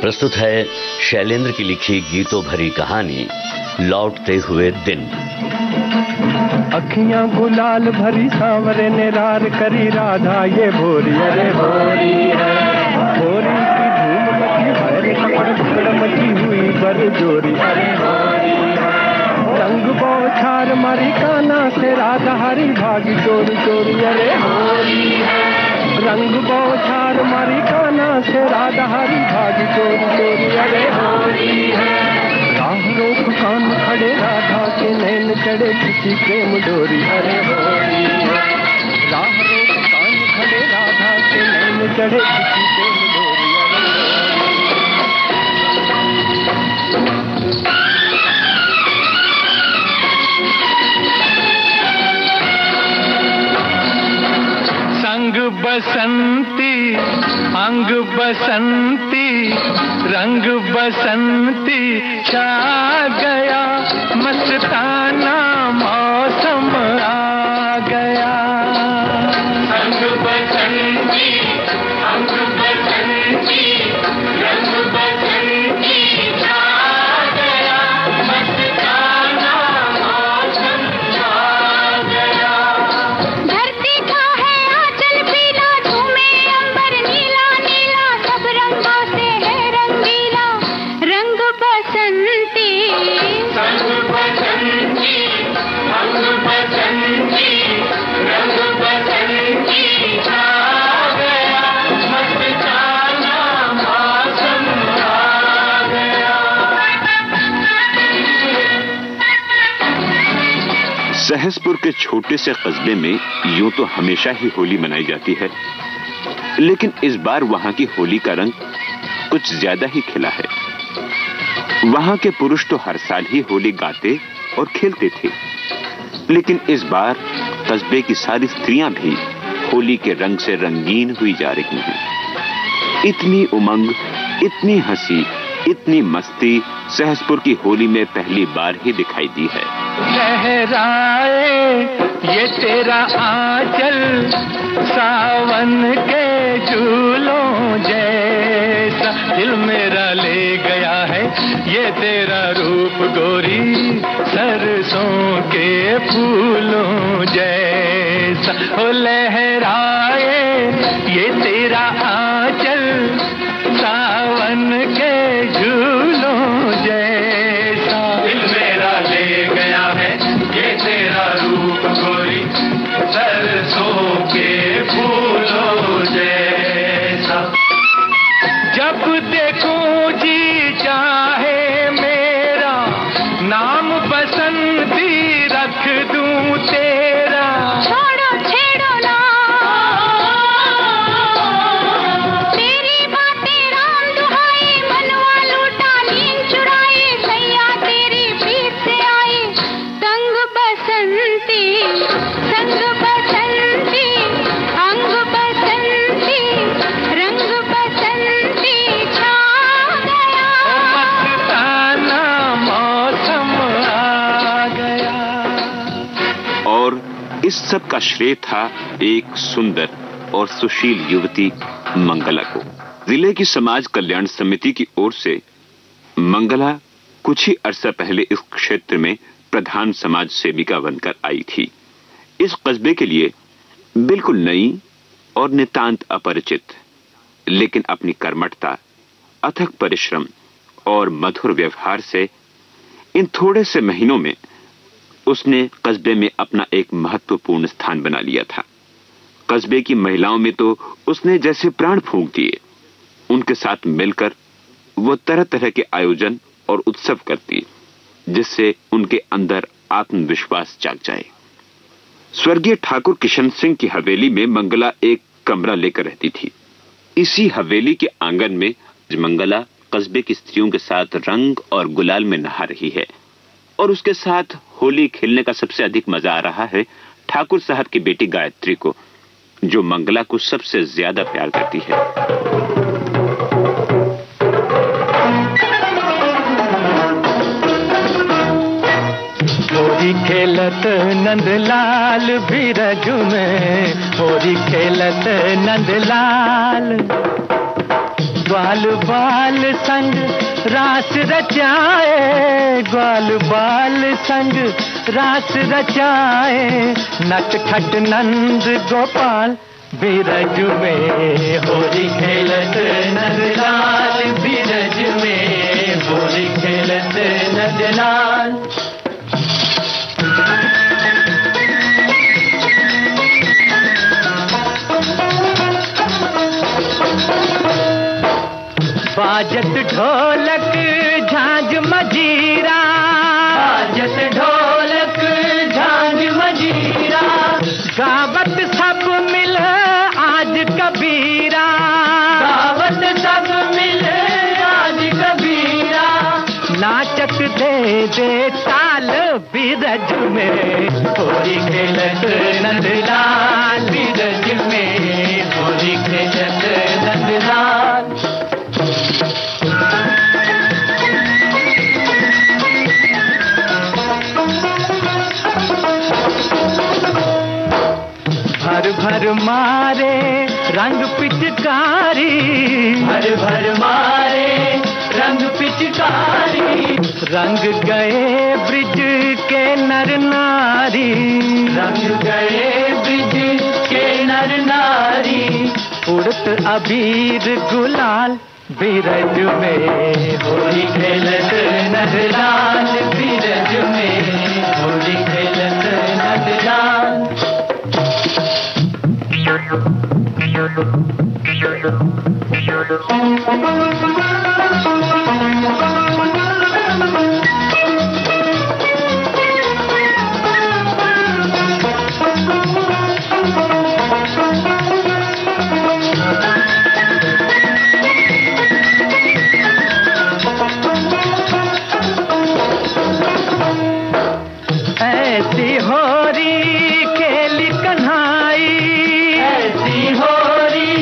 प्रस्तुत है शैलेंद्र की लिखी गीतों भरी कहानी लौटते हुए दिन। अखियां गुलाल भरी सांवरे ने रार करी राधा ये भोरी अरे भोरी है, भोरी की धूम मची है, कपड़ टुकड़ मची हुई बरजोरी अरे भोरी है। रंग बौछार मारी काना से राधा हरी भागी चोरी चोरी अरे भोरी है। रंग बौछार मारी काना से राधा हरी भागी चोरी चोरी अरे भोरी है। राह रोक कान खड़े राधा के नैन चढ़े किसी प्रेम डोरी अरे भोरी है। राह रोक कान खड़े राधा के नैन चढ़े किसी प्रेम डोरी अरे संग बसंती अंग बसंती रंग बसंती छा गया, मस्ताना मौसम आ गया। संग बसंती अंग बसंती रंग बसंती छा गया, मस्ताना मौसम आ गया। धरती का है आंचल पीला, झूमे अंबर नीला नीला, सब रंगों से है रंगीला रंग बसंती। संग बसंती अंग बसंती रंग बसंती छा गया, मस्ताना मौसम आ गया। सहसपुर के छोटे से कस्बे में यूं तो हमेशा ही होली मनाई जाती है, लेकिन इस बार वहां की होली का रंग कुछ ज्यादा ही खिला है। वहां के पुरुष तो हर साल ही होली गाते और खेलते थे, लेकिन इस बार कस्बे की सारी स्त्रियां भी होली के रंग से रंगीन हुई जा रही हैं। इतनी उमंग, इतनी हंसी, इतनी मस्ती सहसपुर की होली में पहली बार ही दिखाई दी है। लहराए ये तेरा आंचल सावन के झूलों जैसा, दिल मेरा ले गया है ये तेरा रूप गोरी, सरसों के फूलों जैसा। ओ लहराए ये तेरा आंचल सावन के झूलों जैसा, दिल मेरा ले गया है ये तेरा रूप गोरी, सरसों के फूलों जैसा। जब देखूं जी चाहे मेरा नाम बसंती रख दूं तेरा। छोड़ो छेड़ो ना तेरी बातें राम दुहाई, मनवा लूटा नींद चुराई, सैया तेरी प्रीत से आई संग बसंती। संग बसंती अंग बसंती रंग बसंती छा गया, मस्ताना मौसम आ गया। और इस सब का श्रेय था एक सुंदर और सुशील युवती मंगला को। जिले की समाज कल्याण समिति की ओर से मंगला कुछ ही अरसा पहले इस क्षेत्र में प्रधान समाज सेविका बनकर आई थी। इस कस्बे के लिए बिल्कुल नई और नितांत अपरिचित, लेकिन अपनी कर्मठता, अथक परिश्रम और मधुर व्यवहार से इन थोड़े से महीनों में उसने कस्बे में अपना एक महत्वपूर्ण स्थान बना लिया था। कस्बे की महिलाओं में तो उसने जैसे प्राण फूंक दिए। उनके साथ मिलकर वो तरह तरह के आयोजन और उत्सव करती, जिससे उनके अंदर आत्मविश्वास जाग जाए। स्वर्गीय ठाकुर किशन सिंह की हवेली में मंगला एक कमरा लेकर रहती थी। इसी हवेली के आंगन में मंगला कस्बे की स्त्रियों के साथ रंग और गुलाल में नहा रही है, और उसके साथ होली खेलने का सबसे अधिक मजा आ रहा है ठाकुर साहब की बेटी गायत्री को, जो मंगला को सबसे ज्यादा प्यार करती है। होली खेलत नंदलाल बिरज में, होली खेलत नंदलाल। ग्वाल बाल संग रास रचाए, ग्वाल बाल संग रास रचाए, नटखट नंद गोपाल बीरज में होली खेलत नंदलाल, बीरज में होली खेलत नंदलाल। बाजत ढोलक झांझ मजीरा, बाजत ढोलक झांझ मजीरा, गावत सब मिल आज कबीरा, गावत सब मिल आज कबीरा, नाचत दे दे ताल बीरज में होली खेलत नंदलाल, बीरज में होली खेलत नंदलाल। भर भर मारे रंग पिचकारी, भर भर मारे रंग पिचकारी, रंग गए ब्रिज के नर नारी, रंग गए ब्रिज के नर नारी, उड़त अबीर गुलाल बीरज में होली खेलत नंदलाल, बीरज में होली खेलत नंदलाल। ऐसी होरी खेली कन्हाई, ऐसी होरी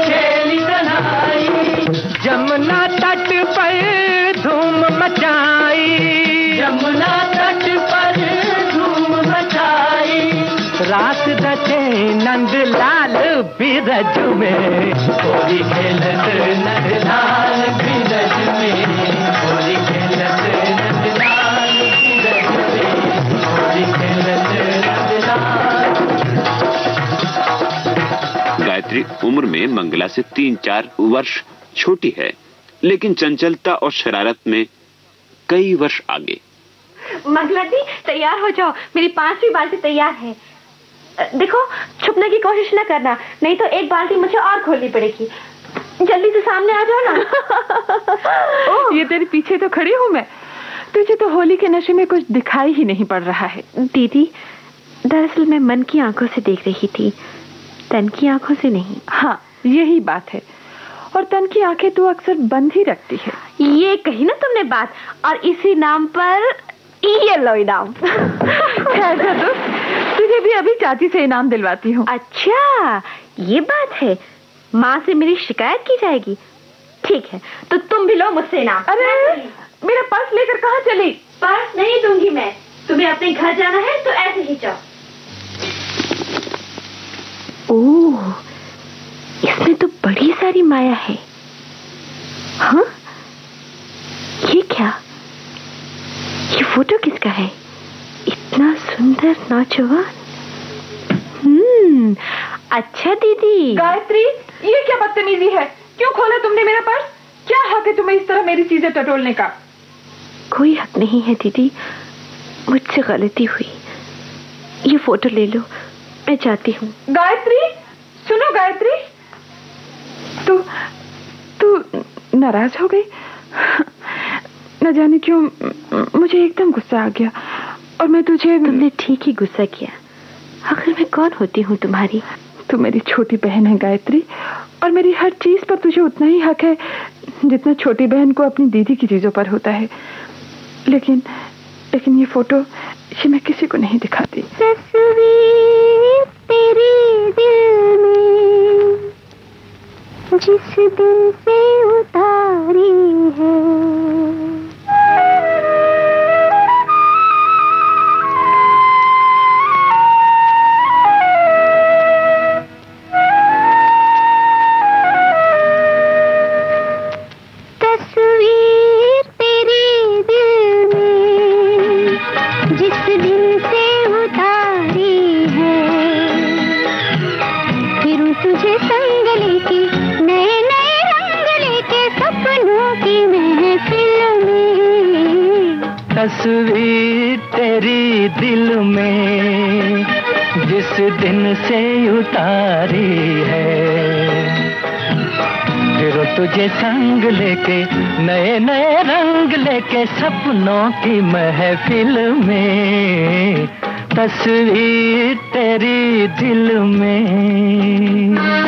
खेली कन्हाई, जमुना तट पर धूम मचाई, जमुना तट पर धूम मचाई, रात रचे नंदलाल बीरज में होली खेलत नंदलाल, बीरज में होली खेलत नंदलाल, बीरज में होली खेलत नंदलाल। गायत्री उम्र में मंगला से 3-4 वर्ष छोटी है, लेकिन चंचलता और शरारत में कई वर्ष आगे। मंगला दी तैयार हो जाओ, मेरी 5वीं बाल्टी तैयार है। देखो छुपने की कोशिश न करना, नहीं तो एक बाल्टी मुझे और खोलनी पड़ेगी। जल्दी से सामने आ जाओ ना। ये तेरे पीछे तो खड़ी हूँ मैं, तुझे तो होली के नशे में कुछ दिखाई ही नहीं पड़ रहा है। दीदी दरअसल मैं मन की आंखों से देख रही थी, तन की आंखों से नहीं। हाँ यही बात है, और तन की आंखें तू अक्सर बंद ही रखती है। ये कही ना तुमने बात, और इसी नाम पर ये लो इनाम। ऐसा तो तुझे भी अभी चाची से इनाम दिलवाती हूँ। अच्छा ये बात है, माँ से मेरी शिकायत की जाएगी। ठीक है तो तुम भी लो मुझसे इनाम। अरे मेरा पर्स लेकर कहाँ चली? पर्स नहीं दूंगी मैं, तुम्हें अपने घर जाना है तो ऐसे ही जाओ। ओह इसमें तो बड़ी सारी माया है। हाँ ये क्या, ये फोटो किसका है? इतना सुंदर नौजवान। अच्छा दीदी। गायत्री ये क्या बदतमीजी है, क्यों खोला तुमने मेरा पर्स? क्या हक है तुम्हें इस तरह मेरी चीजें टटोलने का? कोई हक नहीं है दीदी, मुझसे गलती हुई। ये फोटो ले लो, मैं जाती हूँ। गायत्री सुनो गायत्री, तू नाराज हो गई? न जाने क्यों मुझे एकदम गुस्सा आ गया, और मैं तुमने ठीक ही गुस्सा किया। आखिर मैं कौन होती हूँ तुम्हारी? तू मेरी छोटी बहन है गायत्री, और मेरी हर चीज पर तुझे उतना ही हक है जितना छोटी बहन को अपनी दीदी की चीजों पर होता है। लेकिन ये फोटो ये मैं किसी को नहीं दिखाती। तस्वीर तेरे दिल में जिस दिल से उतारी है, तस्वीर तेरी दिल में जिस दिन से उतारी है, फिर तुझे संग लेके नए नए रंग लेके सपनों की महफिल में, तस्वीर तेरी दिल में।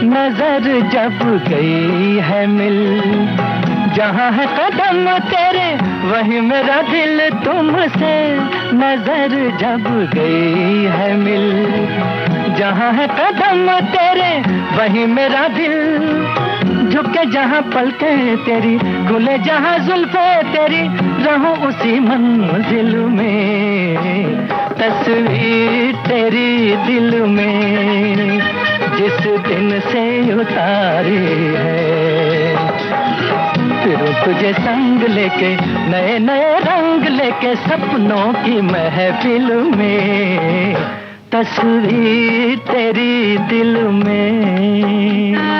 नजर जब गई है मिल, जहाँ है कदम तेरे वही मेरा दिल, तुमसे नजर जब गई है मिल, जहाँ है कदम तेरे वही मेरा दिल, झुके जहाँ पलके तेरी, खुले जहाँ जुल्फे तेरी, रहूं उसी मंजिल में, तस्वीर तेरी दिल में जिस दिन से उतारी है, फिर तुझे संग लेके नए नए रंग लेके सपनों की महफिल में, तस्वीर तेरी दिल में।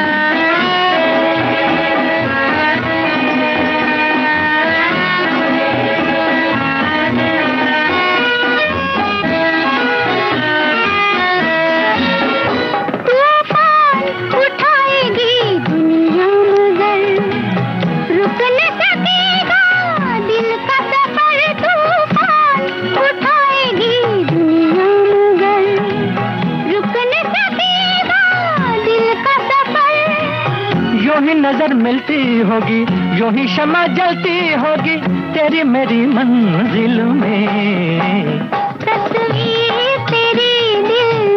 नजर मिलती होगी यूं ही शमा जलती होगी तेरी मेरी मंजिल में, तस्वीर तेरी दिल में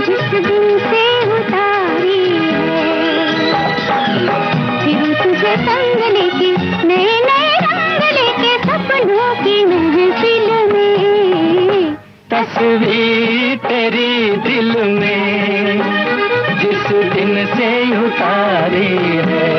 जिस दिन से उतारी है, फिर तुझे संग लेके नए नए रंग लेके सपनों की महफिल में, तस्वीर तेरी दिल में जिस दिन से उतारी है,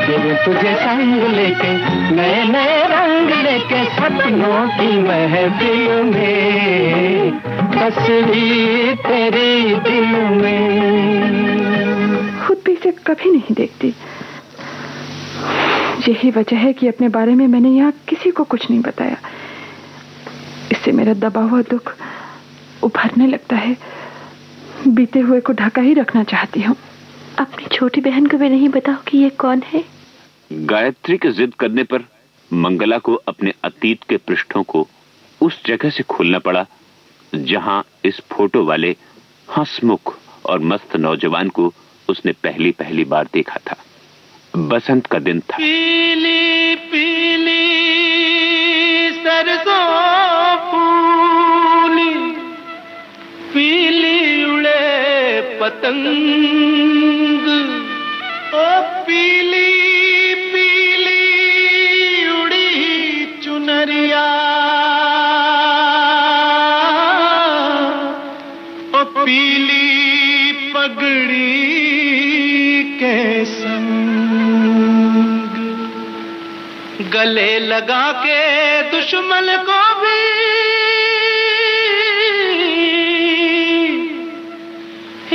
फिर तुझे संग लेके नए नए रंग लेके सपनों की महफिल में, तस्वीर तेरी दिल में। खुद भी इसे कभी नहीं देखती, यही वजह है कि अपने बारे में मैंने यहाँ किसी को कुछ नहीं बताया। इससे मेरा दबा हुआ दुख उभरने लगता है, बीते हुए को ढका ही रखना चाहती हूँ। अपनी छोटी बहन को भी नहीं बताओ कि ये कौन है? गायत्री के जिद करने पर मंगला को अपने अतीत के पृष्ठों को उस जगह से खोलना पड़ा जहां इस फोटो वाले हंसमुख और मस्त नौजवान को उसने पहली बार देखा था। बसंत का दिन था। पीली पीली सरसों फूली, पीली उड़े पतंग, ओ पीली पीली उड़ी चुनरिया, ओ पीली पगड़ी के संग, गले लगा के दुश्मन को भी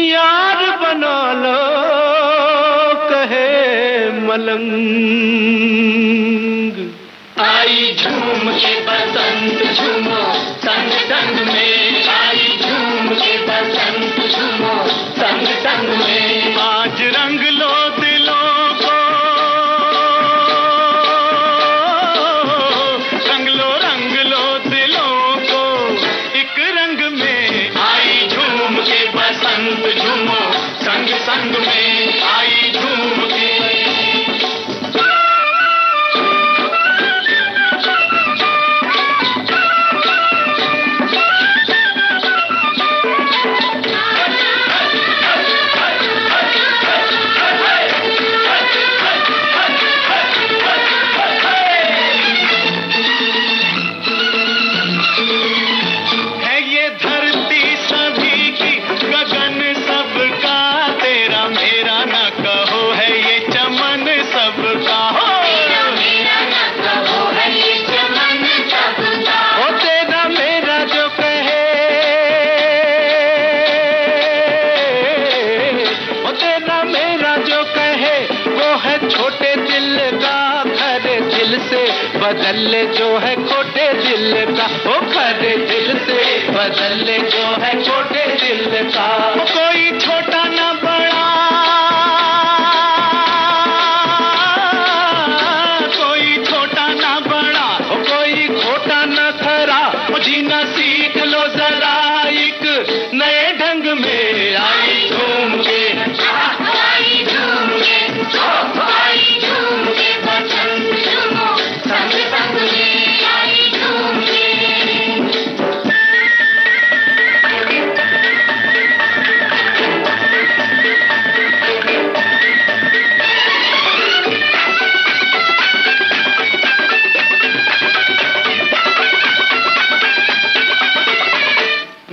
यार बना लो, कहे मलंग। आई झूम के बसंत झूमो संग संग में, आई झूम के बसंत झूमो संग संग में। आज रंग लो दिलों को, रंग लो दिलों को एक रंग में। आई झूम के बसंत झूमो संग संग में, आई झूम के। बदल ले जो है खोटे दिल का, ओ खरे दिल से बदल ले जो है खोटे दिल का। कोई छोटा ना बड़ा, कोई छोटा ना बड़ा, कोई खोटा ना खरा, जीना सीख लो जरा एक नए ढंग में। आई झूम के, आई झूम के, आई झूम के बसंत झूमो संग संग में, आई झूम के।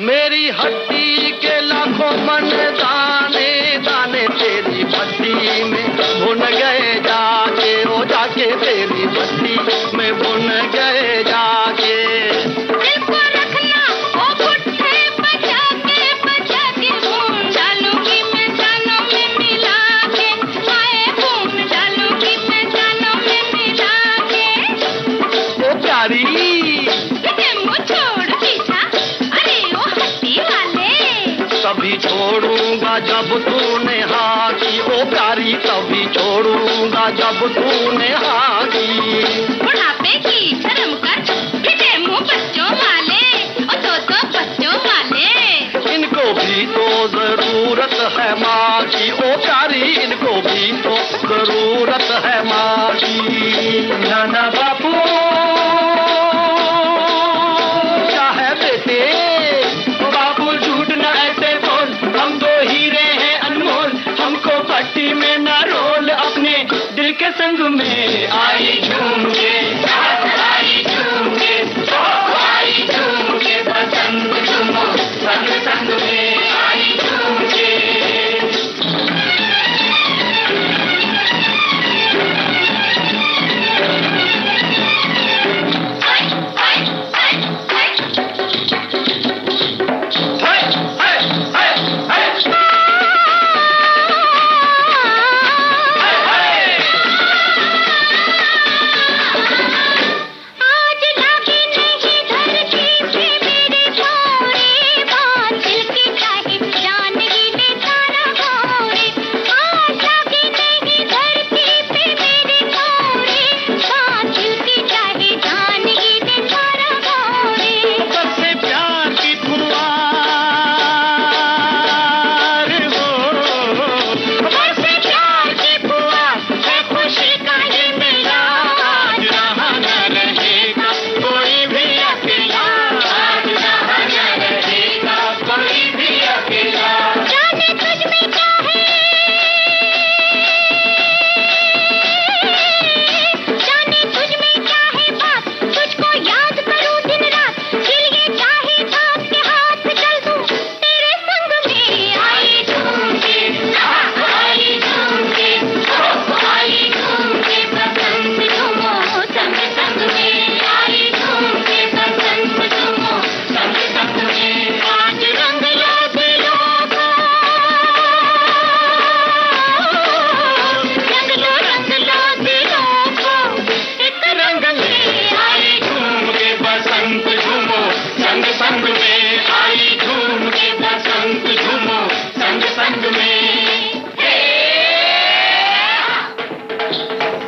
मेरी हड्डी के लाखों मन दाने दाने तेरी भट्टी में भुन गए जाके, ओ जाके तेरी भट्टी में भुन गए जाके। दिल को रखना ओ गुट्ठे बचा के खून डालूंगी मैं जानों में मिला के, आए खून डालूंगी मैं जानों में मिला के। ओ प्यारी मुझ छोड़ पीछा, अरे ओ हड्डी वाले। कभी छोड़ूंगा जब तूने हाँ की, ओ प्यारी कभी छोड़ूंगा जब तूने हाँ की। बुढ़ापे की शर्म कर फिटे मुंह बच्चों वाले, ओ तो बच्चों वाले। इनको भी तो जरूरत है माँ की, ओ प्यारी इनको भी तो जरूरत है माँ की। नाना बापू क्या है बेटे, बाबू झूठ न ऐसे बोल, हम दो हीरे हैं अनमोल, हमको पट्टी में न रोल, अपने दिल के संग में। आई झूम के, आई झूम के, आई झूम के बसंत झूमो संग संग में, आई झूम के।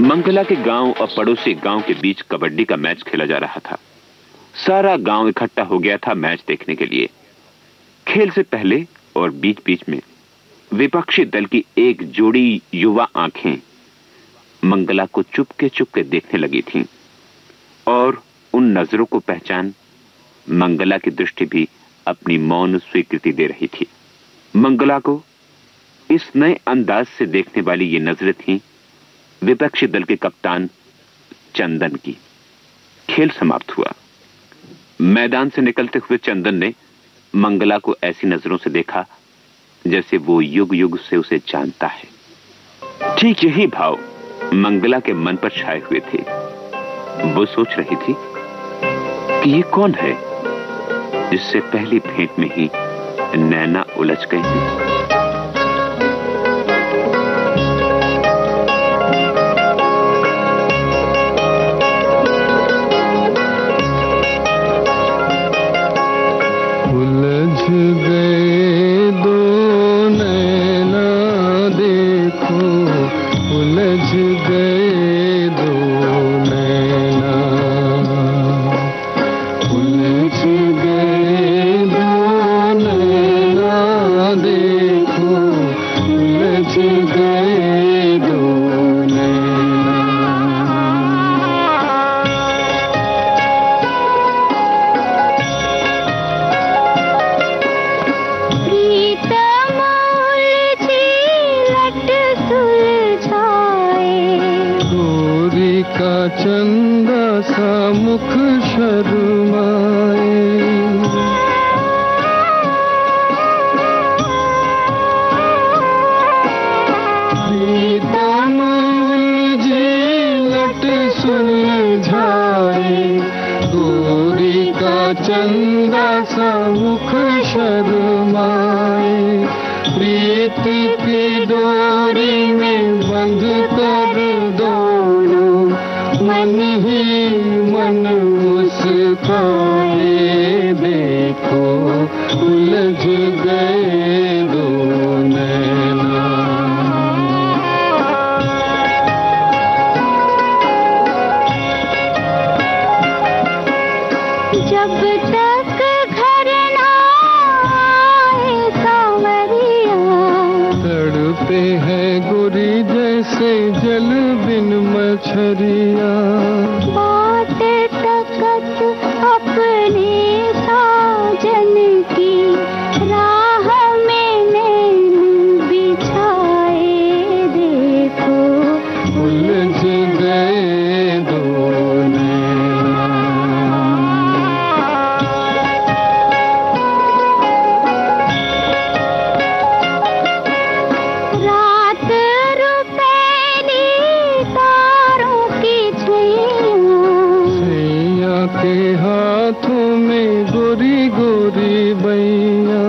मंगला के गांव और पड़ोसी गांव के बीच कबड्डी का मैच खेला जा रहा था। सारा गांव इकट्ठा हो गया था मैच देखने के लिए। खेल से पहले और बीच बीच में विपक्षी दल की एक जोड़ी युवा आंखें मंगला को चुपके देखने लगी थीं और उन नजरों को पहचान मंगला की दृष्टि भी अपनी मौन स्वीकृति दे रही थी। मंगला को इस नए अंदाज से देखने वाली ये नजरें थीं विपक्षी दल के कप्तान चंदन की। खेल समाप्त हुआ। मैदान से निकलते हुए चंदन ने मंगला को ऐसी नजरों से देखा जैसे वो युग युग से उसे जानता है। ठीक यही भाव मंगला के मन पर छाए हुए थे। वो सोच रही थी कि ये कौन है जिससे पहली भेंट में ही नैना उलझ गई हैं। चंदा सा मुख शर्माए, प्रीतम जी लट सुलझाए, गोरी का चंदा सा मुख शर्माए, प्रीत की डोरी में बंध कर दौड़ो, मन ही मन मुस्काए, देखो उलझ गए दो नैना। जब तक घर ना आए सांवरिया, तड़पे है गोरी जैसे जल बिन मछरिया, बात तकत अपने साजन की, राह में नैन बिछाए, देखो उलझ गए दो नैना। रात रुपैली तारों की छैया के हाथों में गोरी गोरी बैया,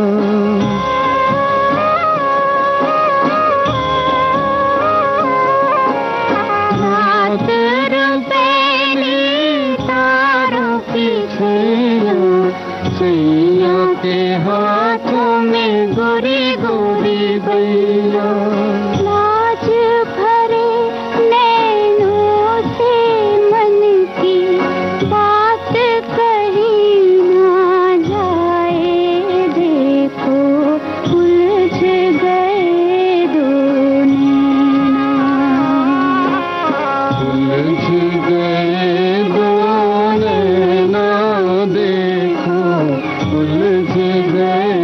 रात रुपैली तारों की छैया के हाथों में गोरी गोरी बैया, लाज भरे नैनों से मन की बात कही ना जाए, देखो उलझ गए दो नैना। उलझ गए दो नैना, देखो उलझ गए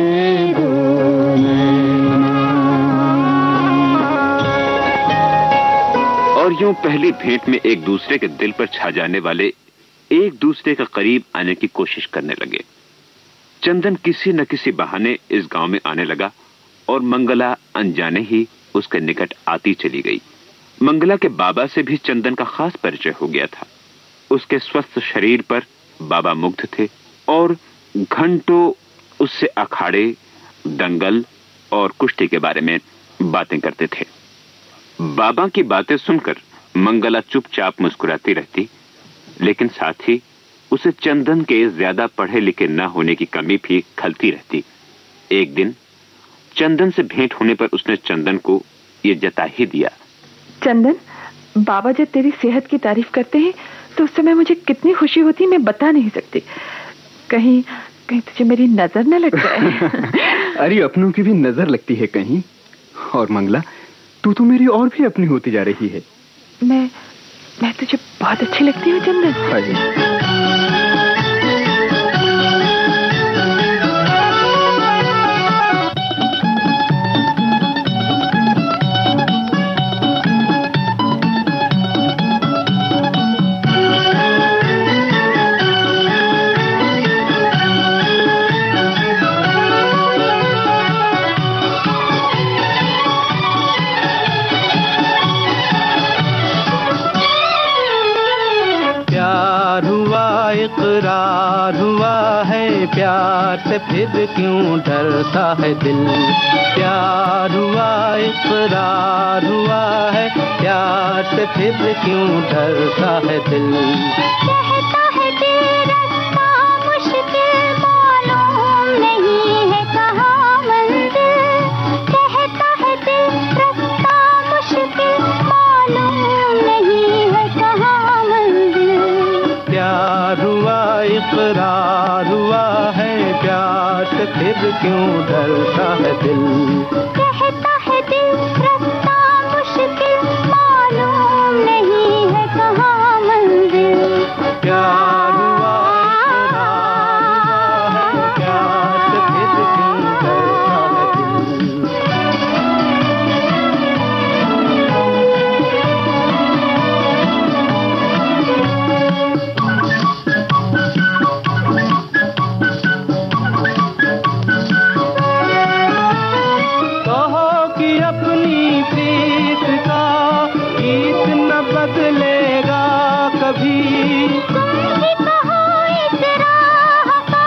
दो नैना। और यूं पहली भेंट में एक दूसरे के दिल पर छा जाने वाले एक दूसरे के करीब आने की कोशिश करने लगे। चंदन किसी न किसी बहाने इस गांव में आने लगा और मंगला अनजाने ही उसके निकट आती चली गई। मंगला के बाबा से भी चंदन का खास परिचय हो गया था। उसके स्वस्थ शरीर पर बाबा मुग्ध थे और घंटों उससे अखाड़े, दंगल और कुश्ती के बारे में बातें करते थे। बाबा की बातें सुनकर मंगला चुपचाप मुस्कुराती रहती, लेकिन साथ ही उसे चंदन के ज्यादा पढ़े लिखे न होने की कमी भी खलती रहती। एक दिन चंदन से भेंट होने पर उसने चंदन को यह जता ही दिया। चंदन, बाबा जब तेरी सेहत की तारीफ करते हैं तो उस समय मुझे कितनी खुशी होती है मैं बता नहीं सकती। कहीं कहीं तुझे मेरी नजर न लग जाए। अरे अपनों की भी नजर लगती है कहीं। और मंगला, तू तो मेरी और भी अपनी होती जा रही है। मैं तुझे बहुत अच्छी लगती हूँ चंदन। इकरार हुआ है प्यार से फिर क्यों डरता है दिल। प्यार हुआ इकरार हुआ है प्यार से फिर क्यों डरता है दिल। कहता है दिल रास्ता मुश्किल मालूम नहीं है कहाँ मंजिल। कहता है दिल रास्ता मुश्किल मालूम नहीं है कहाँ मंजिल। प्यार हुआ इकरार हुआ है प्यार से फिर क्यों डरता है दिल। कहता है दिल रास्ता मुश्किल मालूम नहीं है कहाँ मंजिल। प्यार हुआ इकरार हुआ है प्यार से फिर क्यों डरता है दिल। बदलेगा कभी तुम ही कहो इस राह का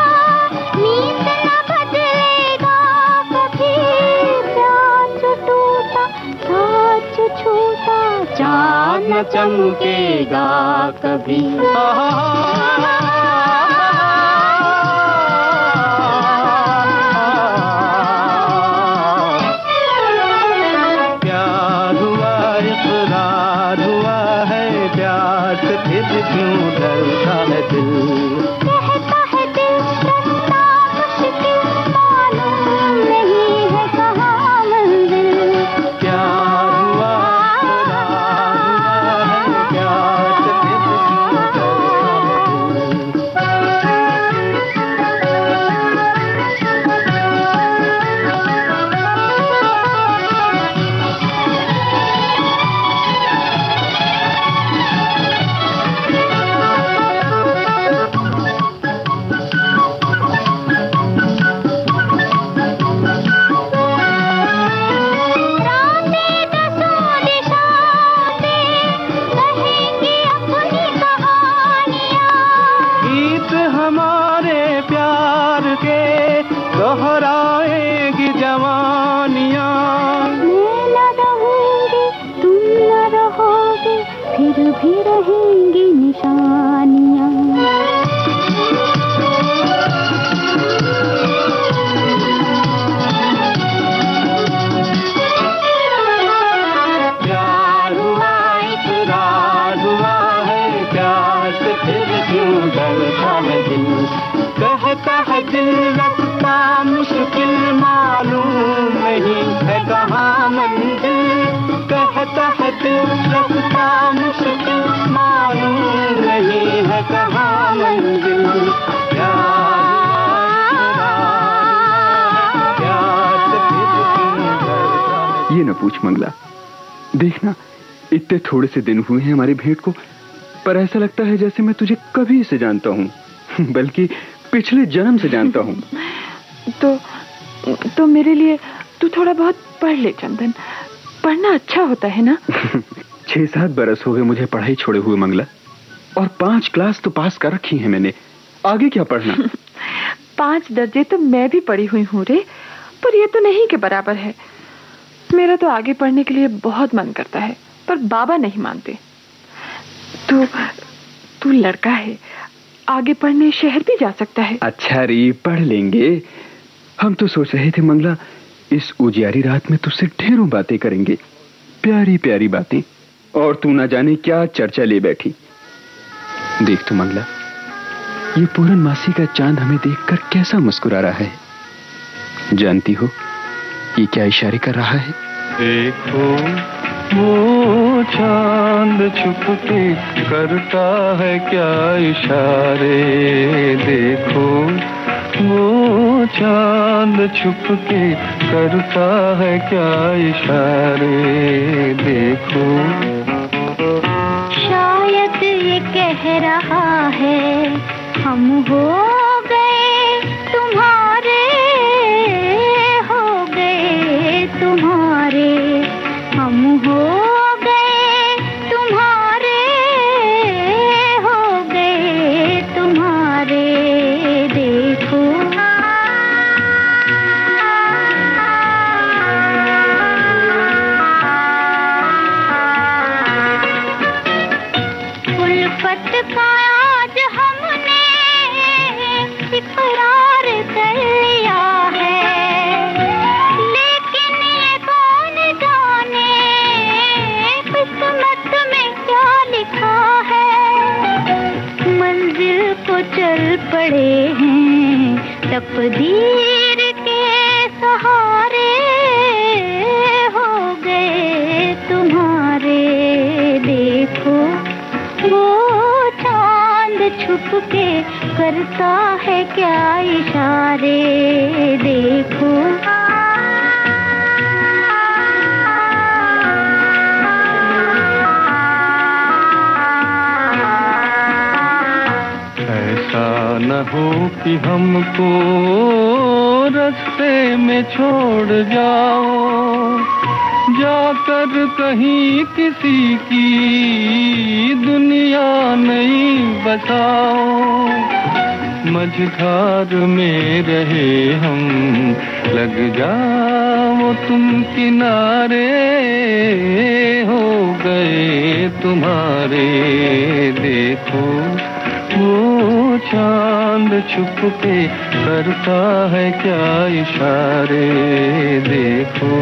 नीत न बदलेगा कभी। प्यार जो टूटा साथ जो छूटा चाँद न चमकेगा कभी। क्यों डरता है दिल। कहता है दिल रास्ता मुश्किल मालूम नहीं है कहाँ मंजिल। प्यार हुआ इकरार हुआ है प्यार से फिर क्यों डरता दोहराएगी जवानियाँ। मैं न रहूंगी तुम न रहोगे फिर भी रहेंगी निशानियाँ। प्यार हुआ इकरार हुआ है प्यार से फिर क्यों डरता है दिल। कहता है दिल रास्ता मुश्किल मालूम नहीं है कहाँ मंजिल। कहता है दिल रास्ता मुश्किल मालूम नहीं है कहाँ मंजिल। प्यार से फिर क्यों डरता है। ये न पूछ मंगला, देखना इतने थोड़े से दिन हुए हैं हमारी भेंट को, पर ऐसा लगता है जैसे मैं तुझे कभी से जानता हूँ, बल्कि पिछले जन्म से जानता हूँ। तो मेरे लिए तू थोड़ा बहुत पढ़ ले चंदन, पढ़ना अच्छा होता है ना। 6-7 बरस हो गए मुझे पढ़ाई छोड़े हुए मंगला, और 5 क्लास तो पास कर रखी है मैंने, आगे क्या पढ़ना। 5 दर्जे तो मैं भी पढ़ी हुई हूँ रे, पर ये तो नहीं के बराबर है। मेरा तो आगे पढ़ने के लिए बहुत मन करता है, पर बाबा नहीं मानते। तू लड़का है, आगे पढ़ने शहर भी जा सकता है। अच्छा री, पढ़ लेंगे। हम तो सोच रहे थे मंगला, इस उजियारी रात में तुझसे ढेरों बातें करेंगे, प्यारी प्यारी बातें। और तू ना जाने क्या चर्चा ले बैठी। देख तो मंगला, ये पूरन मासी का चांद हमें देखकर कैसा मुस्कुरा रहा है। जानती हो ये क्या इशारे कर रहा है? देखो वो चांद छुप के करता है क्या इशारे, देखो वो चांद छुप के करता है क्या इशारे, देखो। शायद ये कह रहा है हम हो गए तुम्हारे, हो गए तुम्हारे, हम हो गए तुम्हारे, हो गए तुम्हारे, देखो। उल्फत का आज हमने इकरार कर लिया है, लेकिन ये कौन जाने किस्मत में क्या लिखा है। मंजिल को चल पड़े हैं तकदीर के सहारे, हो गए तुम्हारे, देखो। वो चांद छुप के करता है क्या इशारे, देखो। ऐसा न हो कि हमको रास्ते में छोड़ जाओ, जाकर कहीं किसी की दुनिया नहीं बसाओ। मझधार में रहे हम, लग जाओ तुम किनारे, हो गए तुम्हारे, देखो। वो चांद छुप के करता है क्या इशारे, देखो।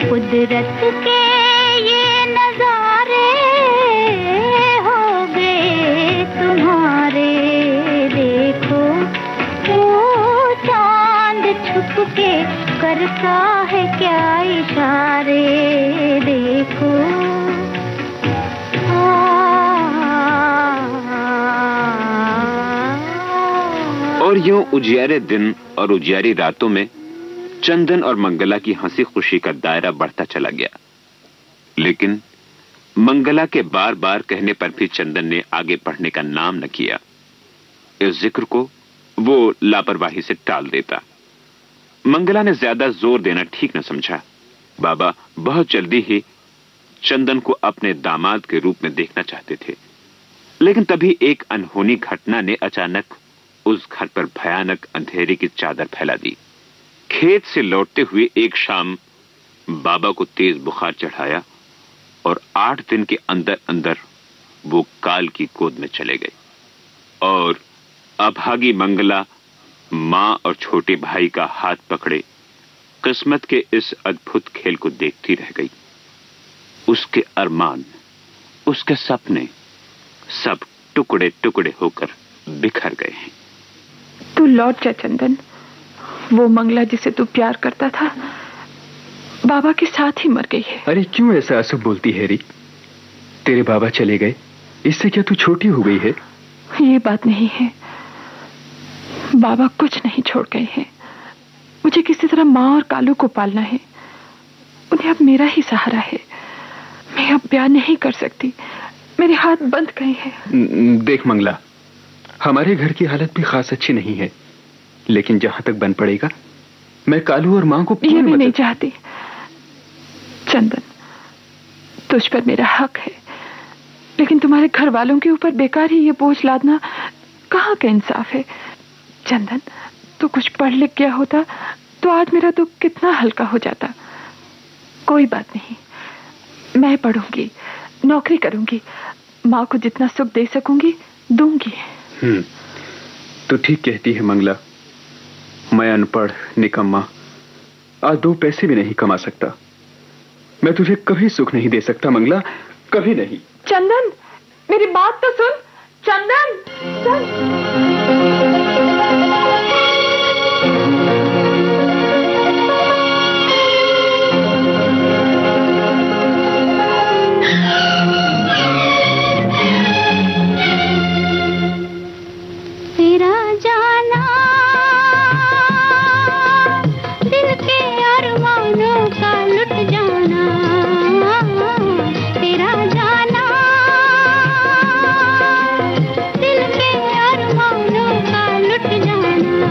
कुदरत के ये नजारे, हो गए तुम्हारे, देखो। वो चांद छुप के करता है क्या इशारे, देखो। और यूं उजियारे दिन और उजियारी रातों में चंदन और मंगला की हंसी खुशी का दायरा बढ़ता चला गया। लेकिन मंगला के बार बार कहने पर भी चंदन ने आगे बढ़ने का नाम न किया। इस जिक्र को वो लापरवाही से टाल देता। मंगला ने ज्यादा जोर देना ठीक न समझा। बाबा बहुत जल्दी ही चंदन को अपने दामाद के रूप में देखना चाहते थे। लेकिन तभी एक अनहोनी घटना ने अचानक उस घर पर भयानक अंधेरे की चादर फैला दी। खेत से लौटते हुए एक शाम बाबा को तेज बुखार चढ़ाया और 8 दिन के अंदर अंदर वो काल की गोद में चले गए। और अभागी मंगला मां और छोटे भाई का हाथ पकड़े किस्मत के इस अद्भुत खेल को देखती रह गई। उसके अरमान, उसके सपने सब टुकड़े टुकड़े होकर बिखर गए हैं। तू लौट जा चंदन। वो मंगला जिसे तू प्यार करता था बाबा के साथ ही मर गई है। अरे क्यों ऐसा अशुभ बोलती है री? तेरे बाबा चले गए, इससे क्या तू छोटी हो गई है? ये बात नहीं है। बाबा कुछ नहीं छोड़ गए हैं। मुझे किसी तरह माँ और कालू को पालना है। उन्हें अब मेरा ही सहारा है। मैं अब ब्याह नहीं कर सकती। मेरे हाथ बंध गए हैं। देख मंगला, हमारे घर की हालत भी खास अच्छी नहीं है, लेकिन जहां तक बन पड़ेगा मैं कालू और मां को ये भी नहीं चाहती। चंदन, तुझ पर मेरा हक है। लेकिन तुम्हारे घर वालों के ऊपर बेकार ही ये बोझ लादना कहाँ का इंसाफ है। चंदन, तू कुछ पढ़ लिख गया होता तो आज मेरा दुख कितना हल्का हो जाता। कोई बात नहीं, मैं पढ़ूंगी, नौकरी करूंगी, माँ को जितना सुख दे सकूंगी दूंगी। तो ठीक कहती है मंगला। मैं अनपढ़ निकम्मा आज 2 पैसे भी नहीं कमा सकता। मैं तुझे कभी सुख नहीं दे सकता मंगला, कभी नहीं। चंदन, मेरी बात तो सुन। चंदन, तेरा जाना दिल के अरमानों का लुट जाना, तेरा जाना दिल के अरमानों का लुट जाना।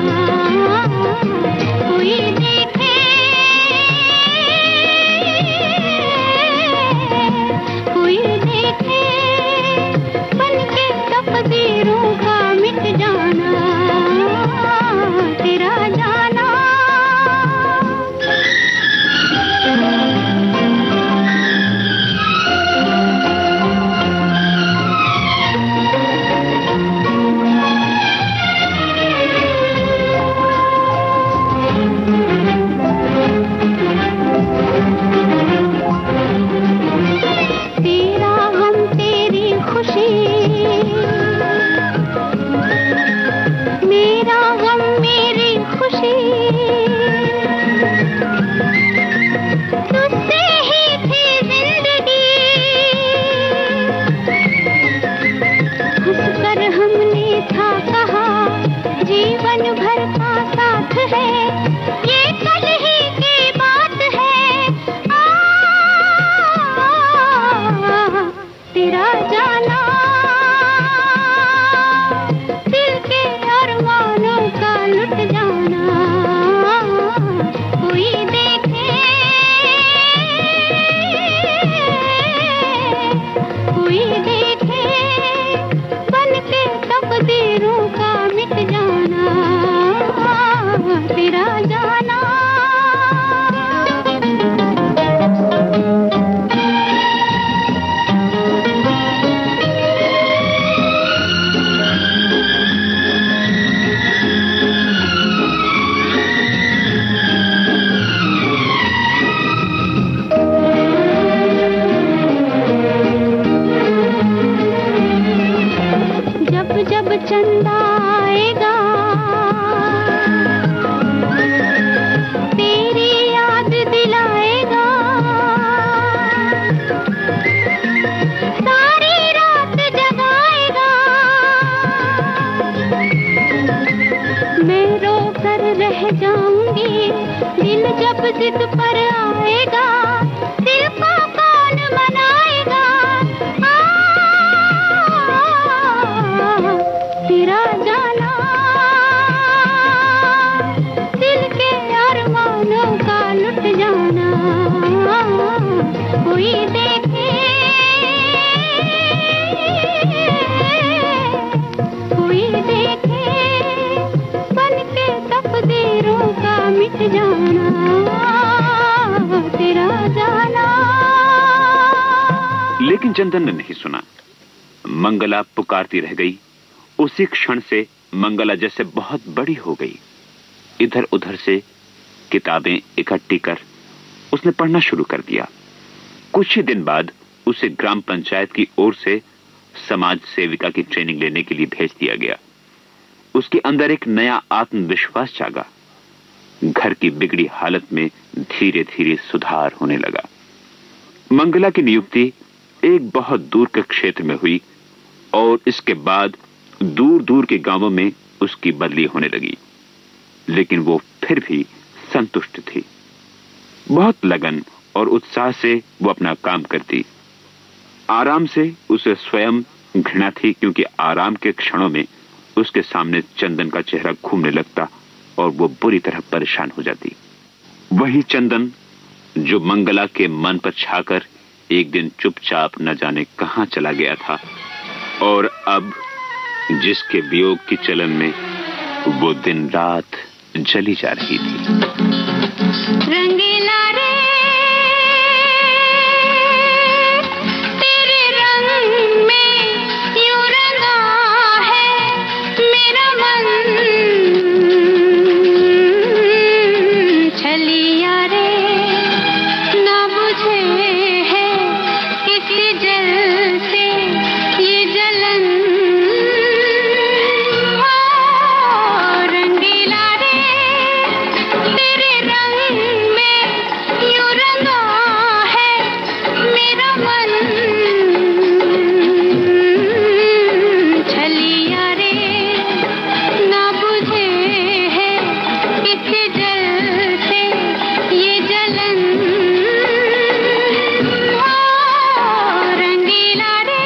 कोई देखे, कोई देखे बन के तकदीरों का मिट जाना, तेरा जाना। तेरा गम तेरी खुशी, मेरा गम मेरी खुशी, तुझसे ही थी जिंदगी, हंसकर हमने था कहा जीवन भर का साथ है, ये कल ही की बात है। तेरा जाना दिल के अरमानों का लुट जाना। कोई देखे, कोई देखे बन के तकदीरों का मिट जाना, तेरा जाना। जब जब चंदा आएगा तेरी याद दिलाएगा, सारी रात जगाएगा, मैं रो कर रह जाऊंगी, दिल जब जिद पर आएगा, दिल को कौन मनाएगा। तेरा जाना दिल के अरमानों का लुट जाना। कोई देखे, कोई देखे बन के तकदीरों का मिट जाना, तेरा जाना। लेकिन चंदन ने नहीं सुना। मंगला पुकारती रह गई। उसी क्षण से मंगला जैसे बहुत बड़ी हो गई। इधर उधर से किताबें इकट्ठी कर उसने पढ़ना शुरू कर दिया। कुछ ही दिन बाद उसे ग्राम पंचायत की ओर से समाज सेविका की ट्रेनिंग लेने के लिए भेज दिया गया। उसके अंदर एक नया आत्मविश्वास जागा। घर की बिगड़ी हालत में धीरे धीरे सुधार होने लगा। मंगला की नियुक्ति एक बहुत दूर के क्षेत्र में हुई और इसके बाद दूर दूर के गांवों में उसकी बदली होने लगी। लेकिन वो फिर भी संतुष्ट थी। बहुत लगन और उत्साह से वो अपना काम करती। आराम से उसे स्वयं घृणा थी, क्योंकि आराम के क्षणों में उसके सामने चंदन का चेहरा घूमने लगता और वो बुरी तरह परेशान हो जाती। वही चंदन जो मंगला के मन पर छाकर एक दिन चुपचाप न जाने कहां चला गया था और अब जिसके वियोग की चलन में वो दिन रात जली जा रही थी। रंगीला रे तेरे रंग में यूं रंगा है मेरा मन, छलिया रे ना बुझे है किसी जल से ये जलन। रंगीला रे तेरे रंग में यूं रंगा है मेरा मन, छलिया रे ना बुझे है किसी जल से ये जलन। रंगीला रे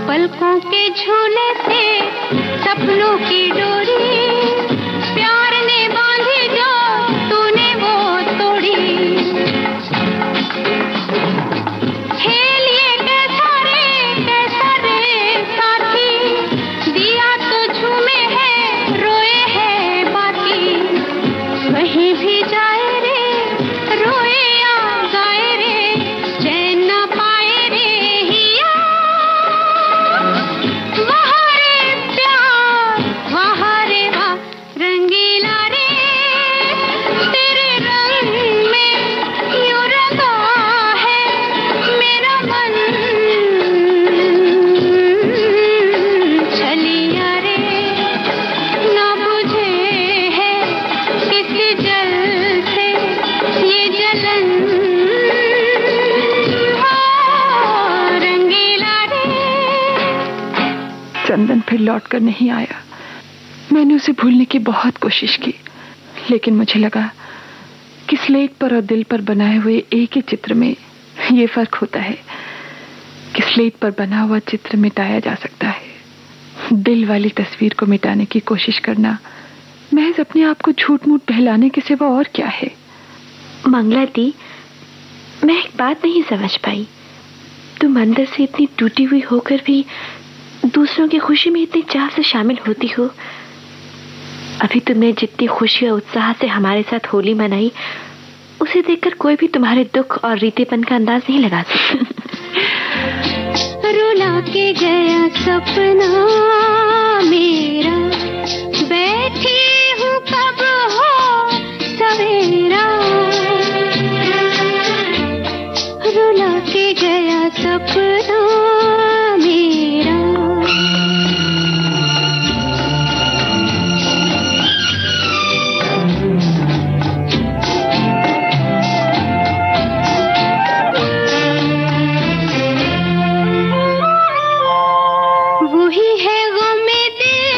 पलकों के झूले से सपनों की डोरी प्यार ने बांधी जो तूने वो तोड़ी। खेल ये कैसा रे साथी, दिया तो झूमे है रोए है बाकी। कहीं भी जाए रे रोए या गाए रे, चैन न पाए रे हिया। वहाँ रे प्यार वहाँ रे वाह, रंगीला रे तेरे रंग में यूं रंगा है मेरा मन, छलिया रे ना बुझे है किसी जल से ये जलन। रंगीला रे चंदन फिर लौट कर नहीं आया। मैंने उसे भूलने की बहुत कोशिश की, लेकिन मुझे लगा कि स्लेट पर और दिल पर बनाए हुए एक ही चित्र में ये फर्क होता है कि स्लेट पर बना हुआ चित्र मिटाया जा सकता है, दिल वाली तस्वीर को मिटाने की कोशिश करना महज अपने आप को झूठ मूठ बहलाने के सिवा और क्या है। मंगला दी, मैं एक बात नहीं समझ पाई। तुम अंदर से इतनी टूटी हुई होकर भी दूसरों की खुशी में इतनी चाव से शामिल होती हो। अभी तुमने जितनी खुशी और उत्साह से हमारे साथ होली मनाई, उसे देखकर कोई भी तुम्हारे दुख और रीतेपन का अंदाज नहीं लगा सकता। रुला के गया सपना मेरा, बैठी हूँ कब हो सवेरा। रुला के गया सपना मेरा। वही है गम दिल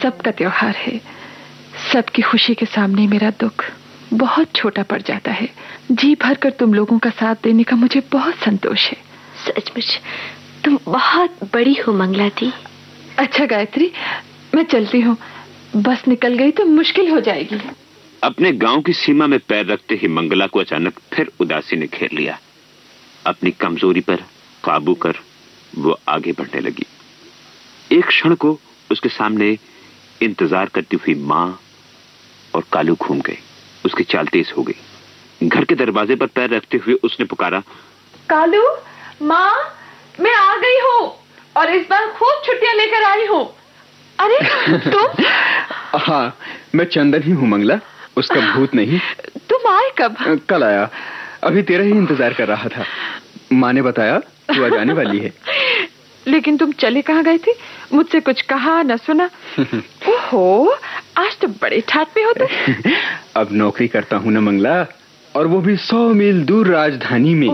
सबका त्योहार है। सबकी खुशी के सामने मेरा दुख बहुत छोटा पड़ जाता है। जी भर कर तुम लोगों का साथ देने का मुझे बहुत संतोष है। सचमुच तुम बहुत बड़ी हो मंगला दी। अच्छा गायत्री, मैं चलती हूँ। बस निकल गई तो मुश्किल हो जाएगी। अपने गांव की सीमा में पैर रखते ही मंगला को अचानक फिर उदासी ने घेर लिया। अपनी कमजोरी पर काबू कर वो आगे बढ़ने लगी। एक क्षण को उसके सामने इंतजार करती हुई मां और कालू घूम गए। उसकी चाल तेज हो गई। घर के दरवाजे पर पैर रखते हुए उसने पुकारा, कालू, माँ, मैं आ गई हूँ और इस बार खूब छुट्टियां लेकर आई हूँ। अरे तुम? हाँ, मैं चंदन ही हूँ मंगला, उसका भूत नहीं। तुम आए कब? कल आया। अभी तेरा ही इंतजार कर रहा था। माँ ने बताया तू आज आने वाली है। लेकिन तुम चले कहाँ गए थे? मुझसे कुछ कहा न सुना? ओहो, आज तो बड़े ठाट में हो तुम। अब नौकरी करता हूँ ना मंगला, और वो भी 100 मील दूर राजधानी में।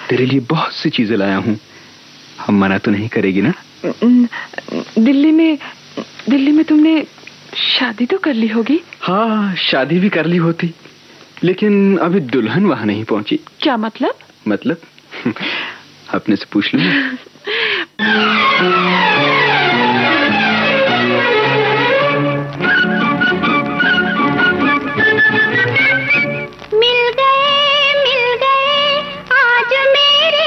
तेरे लिए बहुत सी चीजें लाया हूँ। हम मना तो नहीं करेगी ना? दिल्ली में तुमने शादी तो कर ली होगी? हाँ, शादी भी कर ली होती, लेकिन अभी दुल्हन वहां नहीं पहुंची। क्या मतलब? मतलब अपने से पूछ लो। मिल गए आज मेरे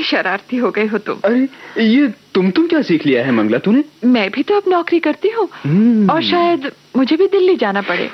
बड़े शरारती हो गए हो तुम। अरे ये तुम क्या सीख लिया है मंगला तूने? मैं भी तो अब नौकरी करती हूँ और शायद मुझे भी दिल्ली जाना पड़े।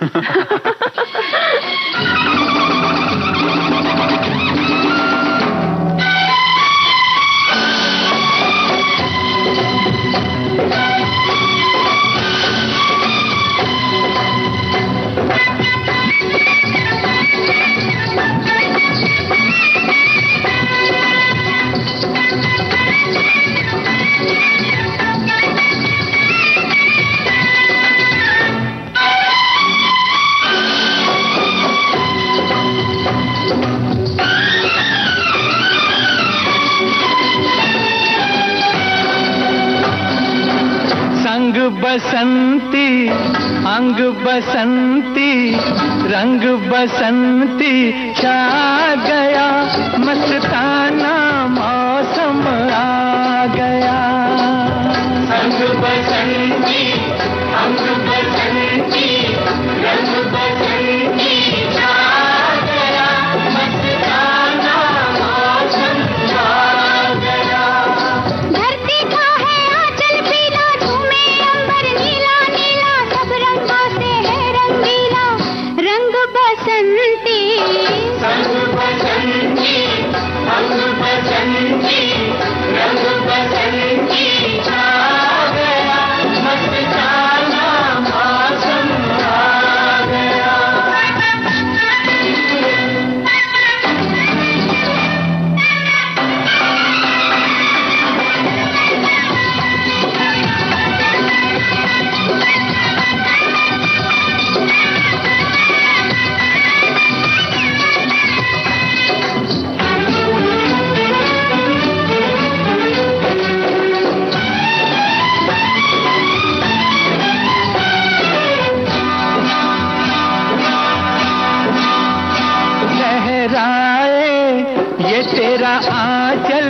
बसंती अंग बसंती रंग बसंती छा गया, मस्ताना मौसम आ गया। अंग बसंती अंग बसंती रंग बसंती छा गया, मस्ताना मौसम आ गया। धरती का है आंचल पीला, झूमे अंबर नीला नीला, सब रंगों से है रंगीला, रंग बसंती। अंग बसंती अंग बसंती रंग बसंती छा गया, मस्ताना मौसम आ गया। ये तेरा आंचल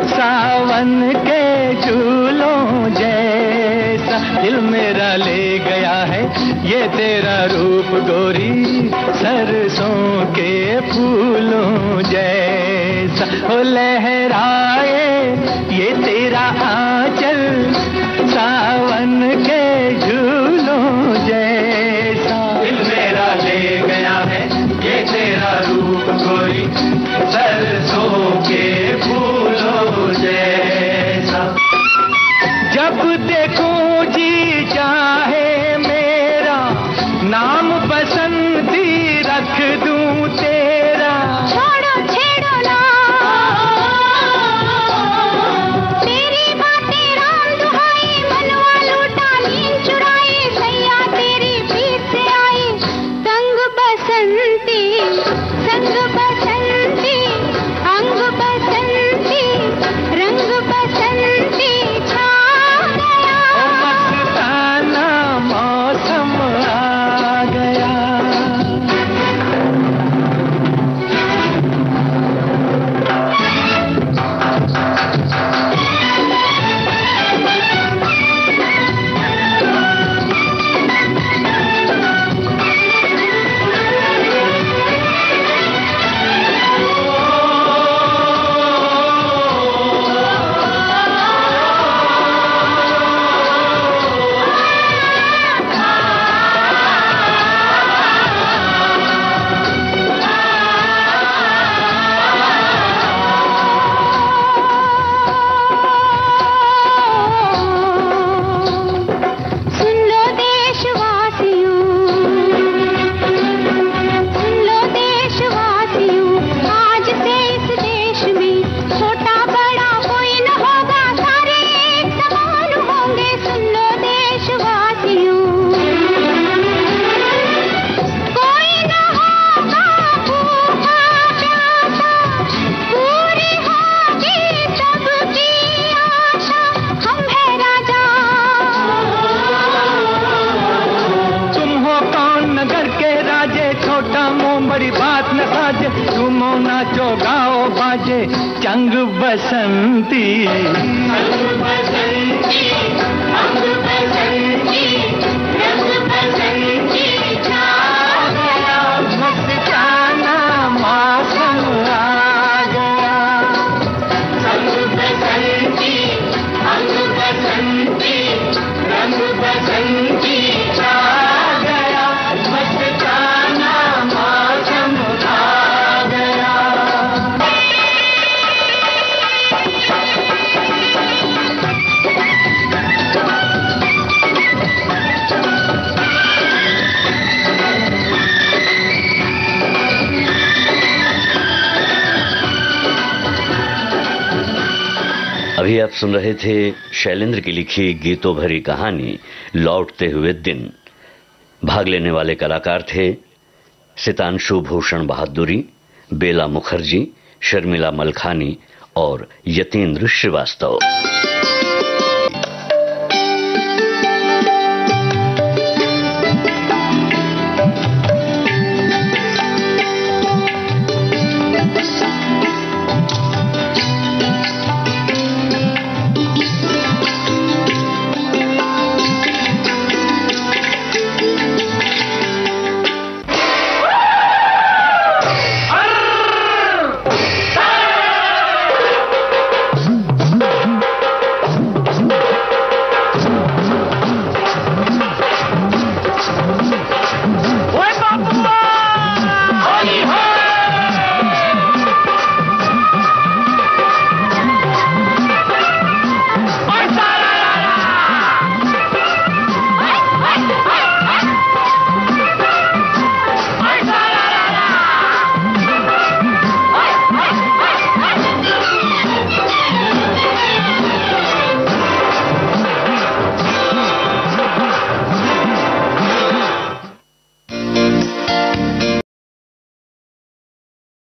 सावन के झूलों जैसा, दिल मेरा ले गया है ये तेरा रूप गोरी, सरसों के फूलों जैसा। ओ लहराए ये तेरा आंचल सावन के झूलों जैसा, दिल मेरा ले गया है ये तेरा रूप गोरी, सरसों के फूलों जैसा। जब देखूं जी चाहे मेरा नाम बसंती रख दूं तेरा। छोड़ो छेड़ो ना तेरी बातें राम दुहाई, मनवा लूटा नींद चुराई, सैया तेरी पीठ से आई, संग बसंती संग बसंती अंग बसंती रंग बसंती छा गया, मस्ताना मौसम आ गया। सुन लो देशवासियों, सुन लो देशवासियों, आज से इस देश में छोटा बड़ा कोई न होगा, सारे एक समान होंगे। सुन लो देशवासियों, कोई न होगा भूखा प्यासा, पूरी होगी सबकी आशा, हम है राजा। तुम हो कौन नगर के राजे, छोटा मुंह बड़ी बात न साजे, झूमो नाचो गाओ बाजे, चंग बसंती। अंग बसंती अंग बसंती रंग बसंती छा गया, मस्ताना मौसम आ गया। अभी आप सुन रहे थे शैलेंद्र की लिखी गीतों भरी कहानी लौटते हुए दिन। भाग लेने वाले कलाकार थे सितांशु भूषण बहादुरी, बेला मुखर्जी, शर्मिला मलखानी और यतीन्द्र श्रीवास्तव।